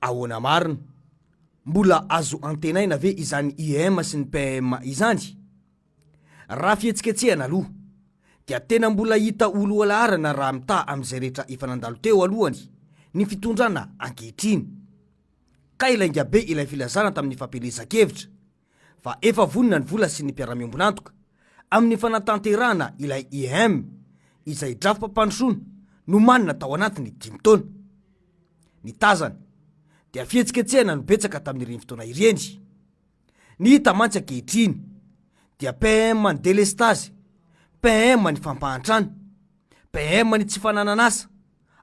ahoana marina, mbola azo antenaina ve izany IEM sy ny PM izany? Raha fihetsiketsehana aloha dia tena mbola hita olo alaharana raha mita amin'izay rehetra efa nandalo teo alohany ny fitondrana ankehitriny. Ka ilainga be ilay filazana tamin'ny fampielezan-kevitra fa efa vonina ny vola sy ny mpiara-miombonantoka amin'ny fanatanterahana ilay IEM izay drafim-pampandrosoana no manina tao anatiny 5 taona. Ny tazana dia fihetsiketsehana no betsaka tamin'ireny fotoana ireny. Ny hita mantsy ankehitriny dia PM ny delestazy, PM ny fampahantrana, PM ny tsy fanananasa,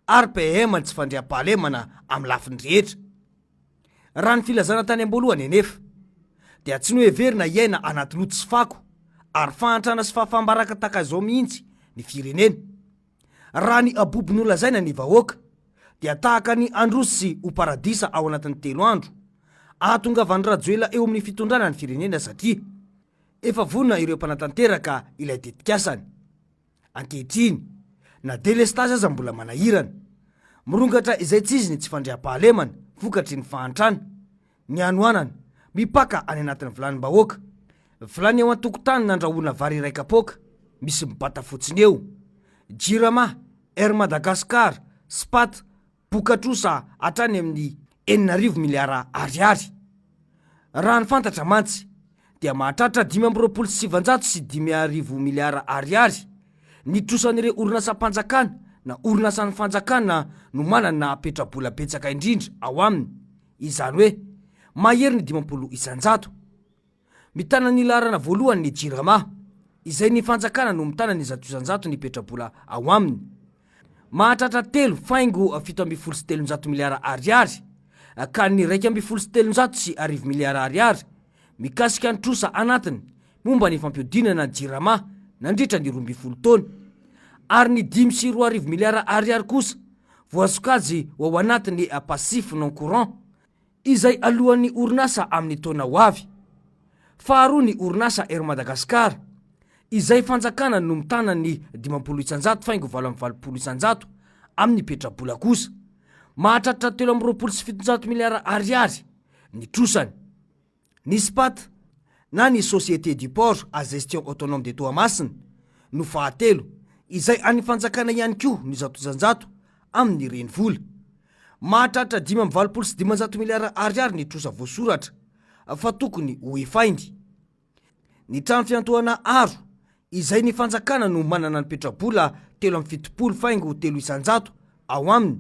ary PM ny tsy fandriam-pahalemana amin'ny lafiny rehetra. Raha ny filazana tany am-boalohany anefa dia tsy no heverina iaina anaty loto sy fako ary fahantrana sy fahafambaraka taka izao mihitsy ny firenena. Raha ny aboby nolazaina ny vahoaka dia tahaka ny androsy sy ho paradisa ao anatin'ny 3 andro ahatongavan'ny rajoela eo amin'ny fitondrana ny firenena satria efa vonina ireo mpanatanteraka ilay tetikasany. Ankehitriny na delestazy aza mbola manahirana, mirongatra izay tsy izy ny tsy fandriam-pahalemana vokatry ny fahantrana, ny anoanana mipaka any anatin'ny vilanim-bahoaka, vilany ao an-tokotany nandrahoana vary ray kapoaka misy mibata fotsiny eo, jirama, Air Madagascar, Spat, bokatrosa hatrany amin'ny 9 miliara ariary. Raha ny fantatra mantsy dia mahatratra 527 sy 5 miliara ariary ny trosan'ireo orinasam-panjakana na orinasan'ny fanjakana no manana petrabola betsaka indrindra ao aminy, izany hoe mahery ny 50 isanjato. Mitana ny laharana voalohany ny jirama izay ny fanjakana no mitana ny 100 isanjato ny petrabola ao aminy, mahatratra 3,7 miliara ariary ka ny 2,7 sy 1 miliara ariary mikasika ny trosa anatiny momba ny fampiodinana ny jirama nandritra ny 12 taona, ary ny 5,2 miliara ariary kosa voasokajy ao anatin'ny passif non courant izay alohan'ny orinasa amin'ny taona ho avy. Faharoa ny orinasa Air Madagascar izay fanjakana no mitana ny 50 isanjato faingo 20 isanjato amin'ny petrabola kosa, mahatratra 3,7 miliara ariary ny trosany. Ny Spat na ny Société du Port à Gestion Autonome de Toamasina no fahatelo izay any fanjakana ihany koa ny 100 isanjato amin'ny renivola, mahatratra 5,7 miliara ariary ny trosa voasoratra fa tokony ho efainy. Ny trano fiantohana aro izay ny fanjakana no manana ny petrabola 3,70 faingo 3 isanjato ao aminy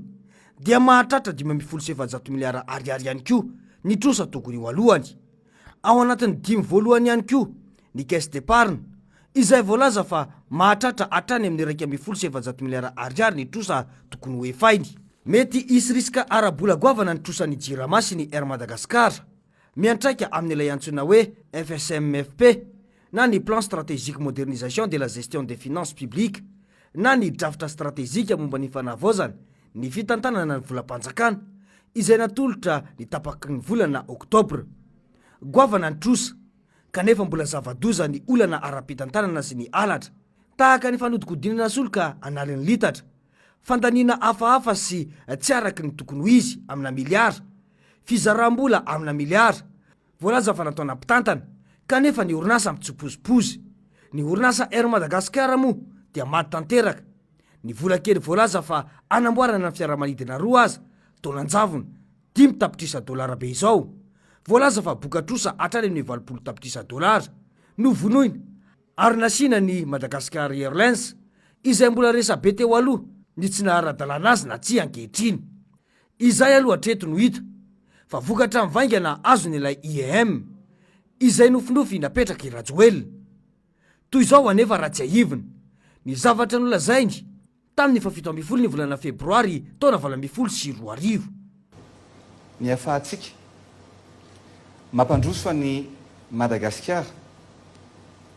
dia mahatratra 5,7 miliara ariary ihany koa ny trosa tokony ho alohany. Ao anatin'ny 5 voalohany ihany koa ny caisse d'épargne izay voalaza fa mahatratra hatrany amin'ny 2,7 miliara ariary ny trosa tokony ho efainy. Mety isy risika arabola goavana ny trosan'ny jirama sy ny Air Madagascar miantraika amin'ilay antsoina hoe FSMFP na ny plan stratégique modernisation de la gestion des finances publiques na ny drafitra stratégique momba ny fanavaozana ny fitantanana ny volam-panjakana izay natolotra ny tapaky ny volana Oktobra. Goavana ny trosa kanefa mbola zava-doza ny olana ara-pitantanana sy ny alatra tahaka ny fanodikodinana soloka analin'ny litatra, fandaniana hafahafa sy tsy araky ny tokony ho izy amina miliara, fizaram-bola amina miliara, voalaza fa nataona mpitantana kanefa ny orinasa mitsopozipozy. Ny orinasa Air Madagascar moa dia maty tanteraka. Ny vola kely voalaza fa anamboarana ny fiaramanidina roa aza taonanjavona 10 tapitrisa dolara be izao, voalaza fa bokatrosa hatrany amin'ny 20 tapitrisa dolara no vonoina ary nasiana ny Madagascar Airlines izay mbola resa be teo aloha ny tsy nahara-dalàna azy na tsy ankehitriny. Izay aloha hatreto no hita fa vokatra mivaingana azo n'ilay IEM izay nofinofy napetraka i Rajoelina. Toy izao anefa raha tsy ahivina ny zavatra nolazainy tamin'ny 17 ny volana febroary taona 2024. Ny afahantsika mampandroso fa ny Madagasikara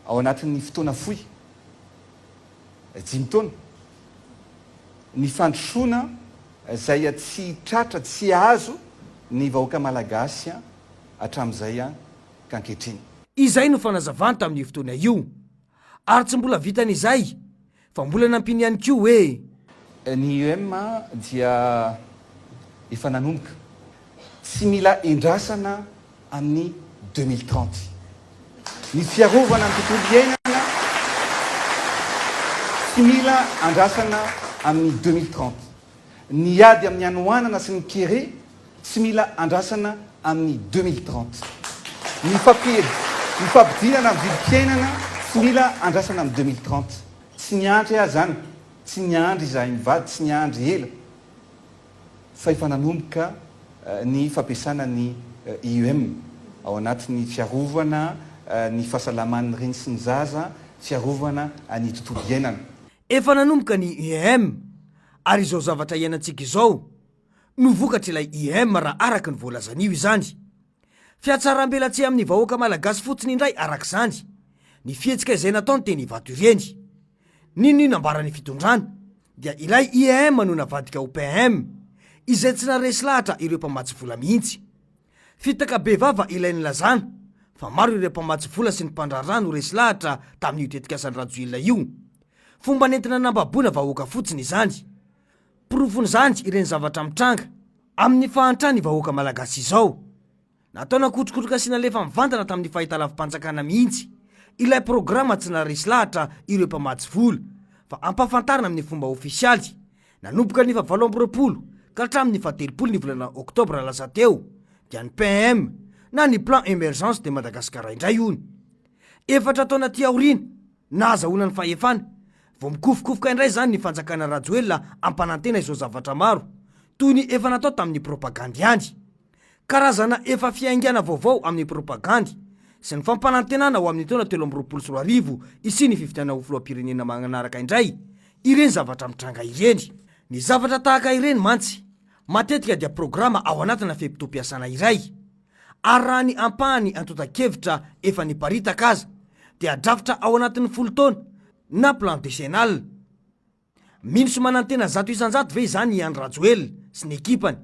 ao anatin'ny fotoana fohy 5 taona ny fandrosoana izay tsy tratra tsy azo ny vahoaka malagasy hatramin'izay kankehitriny. Izay no fanazavana tamin'ny fotoana io ary tsy mbola vitan'izay fa mbola nampiny ihany koa hoe ny IEM dia efa nanomboka tsy mila endrasana amin'ny 2030 ny fiarovana ny tontolo iainana tsy mila andrasana amin'ny 2030 ny ady amin'ny anoanana sy ny kere tsy mila andrasana amin'ny 2030 ny fampidinana amin'ny vidim-piainana tsy mila andrasana amin'ny 2030 tsy niandry ahy zany tsy niandry izahay mivady tsy niandry ela fa efa nanomboka ny fampiasana ny IEM ao anatin'ny fiarovana ny fahasalaman'ny reny sy ny zaza fiarovana ny tontolo iainana efa nanomboka ny IEM ary izao zavatra iainantsika izao no vokatra ilay IEM raha araka ny voalazanio izany fiatsaram-belatsy amin'ny vahoaka malagasy fotsiny indray araka izany ny fihetsika izay nataony teny Ivato ireny ninona ambarany fitondrana dia ilay IEM no navadika ho PM izay tsy naresy lahatra ireo mpamatsy vola mihitsy fitaka be vava ilay nilazana fa maro ireo mpamatsy vola sy ny mpandrarana no resy lahatra tamin'io tetikasan'ny rajoelona io fomba nentina nambabona vahoaka fotsiny izany porofon'izany ireny zavatra mitranga amin'ny fahantrany vahoaka malagasy izao nataona kotrokotroka sy nalefa mivantana tamin'ny fahitalavim-panjakana mihitsy ilay programa tsy naresy lahatra ireo mpamatsy vola fa ampafantarina amin'ny fomba ofisialy nanomboka ny 7 ka hatramin'ny 17 ny volana oktobra lasa teo dia ny PM na ny plan émergence de Madagasikara indray ony efatra taona ty aorina nahazahoana ny fahefana vao mikofokofoka indray zany ny fanjakana rajoelona ampanantena izao zavatra maro toy ny efa natao tamin'ny propagandy ihany karazana efa fiaingana vaovao amin'ny propagandy sy ny fampanantenana ho amin'ny taona 2024 isy ny fifidianana ho filoham-pirenena manaraka indray ireny zavatra mitranga ireny ny zavatra tahaka ireny mantsy matetika dia programa ao anatina fepito-piasana iray ary raha ny ampahany antotan-kevitra efa niparitaka aza dia drafitra ao anatin'ny 10 taona na plan décennal mino sy manantena 100 ve izany Andry Rajoelina sy ny ekipany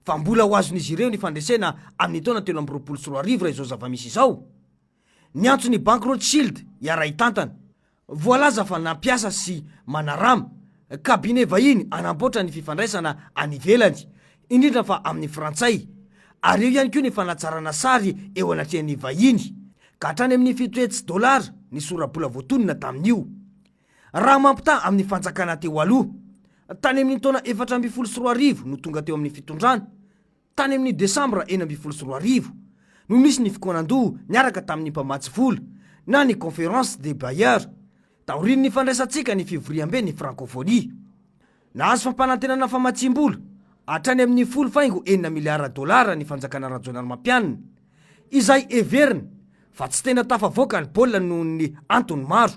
fa mbola ho azon'izy ireo ny fandresena amin'ny taona 2024 raha izao zava-misy izao ny antso ny Bank Rothschild iaray tantana voalaza fa nampiasa sy manarama kabine vahiny anamboatra ny fifandraisana anivelany indrindra fa amin'ny frantsay ary eo ihany koa ny fanatsarana sary eo anatrehan'ny vahiny ka hatrany amin'ny $7 ny sorabola voatonina tamin'io raha mampita amin'ny fanjakana teo aloha tany amin'ny taona 2014 no tonga teo amin'ny fitondrana tany amin'ny desambra 2014 no nisy ny fikonan-doha niaraka tamin'ny mpamatsy vola na ny conférence des bailleurs taoriny ny fandraisantsika ny fivoriam-be ny francophonie nahazo fampanantenana famatsim-bola hatrany amin'ny $9 miliara ny fanjakana rajonary mampianina izay everina fa tsy tena tafavoaka ny baolina noho ny antony maro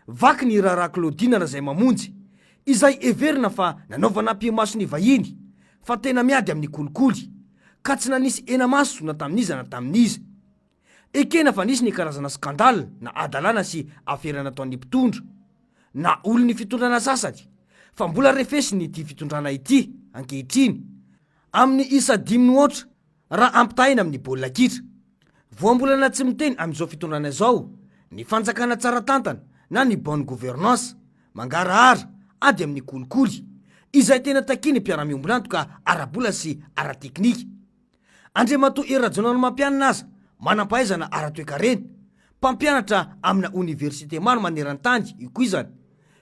vaky ny raharaha Claudine zay mamonjy izay everina fa nanaovana mpimaso ny vahiny fa tena miady amin'ny kolikoly ka tsy nanisy enamaso na tamin'iza na tamin'iza ekena fa nisy ny karazana skandal na adalana sy aferana ataon'ny mpitondra na olon'ny fitondrana sasany fa mbola refesy ny ty fitondrana ity ankehitriny amin'ny isa 10 raha ampitahina amin'ny baolina kitra voambolana tsy miteny amin'izao fitondrana izao ny fanjakana tsara tantana na ny bonne gouvernance mangarahara ady amin'ny kolikoly izay tena takiny mpiara-miombonanto ka arabola sy ara-teknika Andriamatoa Rajonary mampianina aza manam-pahaizana ara-toekarena mpampianatra amina université maro maneran-tany iko izany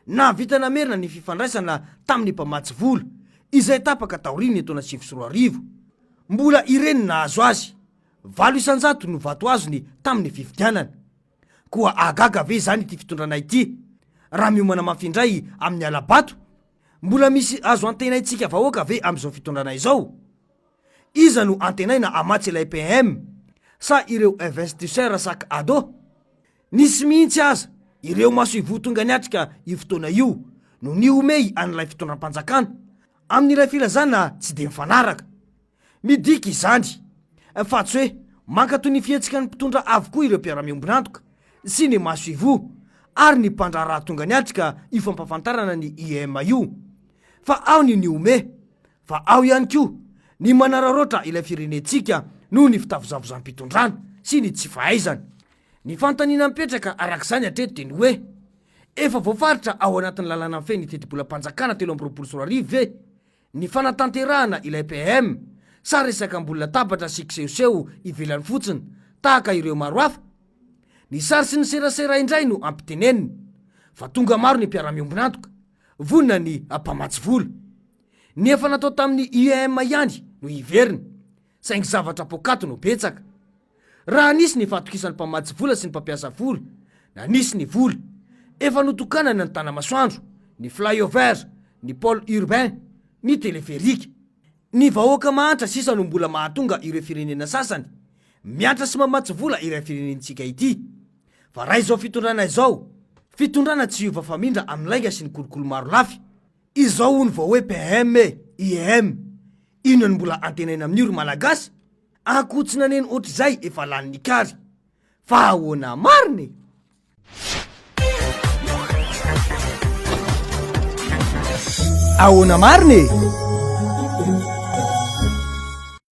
na vita namerina ny fifandraisana tamin'ny mpamatsy vola izay tapaka taoriny taona 2024 mbola ireny nahazo azy 900 no vato azony tamin'ny fifidianana koa agaga ve zany ity fitondrana ity raha miomana mafindray amin'ny alabato mbola misy azo antenaitsika vahoaka ve amin'izao fitondrana izao iza no antenaina amatsy ilay PM sa ireo investisseur sak ado nisy mihitsy aza ireo maso ivotonga niatrika io fotoana io no niomey an'ilay fitondram-panjakana amin'ilay filazana tsy de mifanaraka midika izany fa tsy hoe manka toy ny fihetsika ny mpitondra avokoa ireo mpiara-miombonantoka sy ny maso ivo ary ny mpandraraha tonga niatrika io fampafantarana ny IEM io fa ao ny niome fa ao ihany koa ny manararoatra ilay firenetsika noho ny fitavozavozam-pitondrana sy ny tsy fahaizana ny fantaniana mipetraka arak'izany hatreto de ny hoe efa voafaritra ao anatin'ny lalàna feny tetibola-panjakana 2024 ve ny fanatanterahana ilay PM sa resaka mbola tabatra sikseoseo ivelany fotsiny tahaka ireo maro hafa. Ny sary sy ny serasera indray no ampiteneniny fa tonga maro ny mpiara-miombonantoka vonina ny mpamatsy vola. Ny efa natao tamin'ny IEM ihany no iveriny saingy zavatra pokato no betsaka. Raha nisy ny fatokisan'ny mpamatsy vola sy ny mpampiasa vola na nisy ny vola efa notokanana ny tanamasoandro, ny flyover, ny pôle urbain, ny teleferika. Ny vahoaka mahantra sisa no mbola mahatonga ireo firenena sasany miantra sy mamatsy vola ireo firenentsika ity. Fa raha izao fitondrana izao, fitondrana tsy hiova famindra amin'ny lainga sy ny kolokolo maro lafy. Izao ny vao hoe PM, IEM, ino ny mbola antenaina amin'ny oro malagasy, ankotsina neny ohatr'izay efa lany ny kary. Fa ahoana mariny? Ahoana mariny?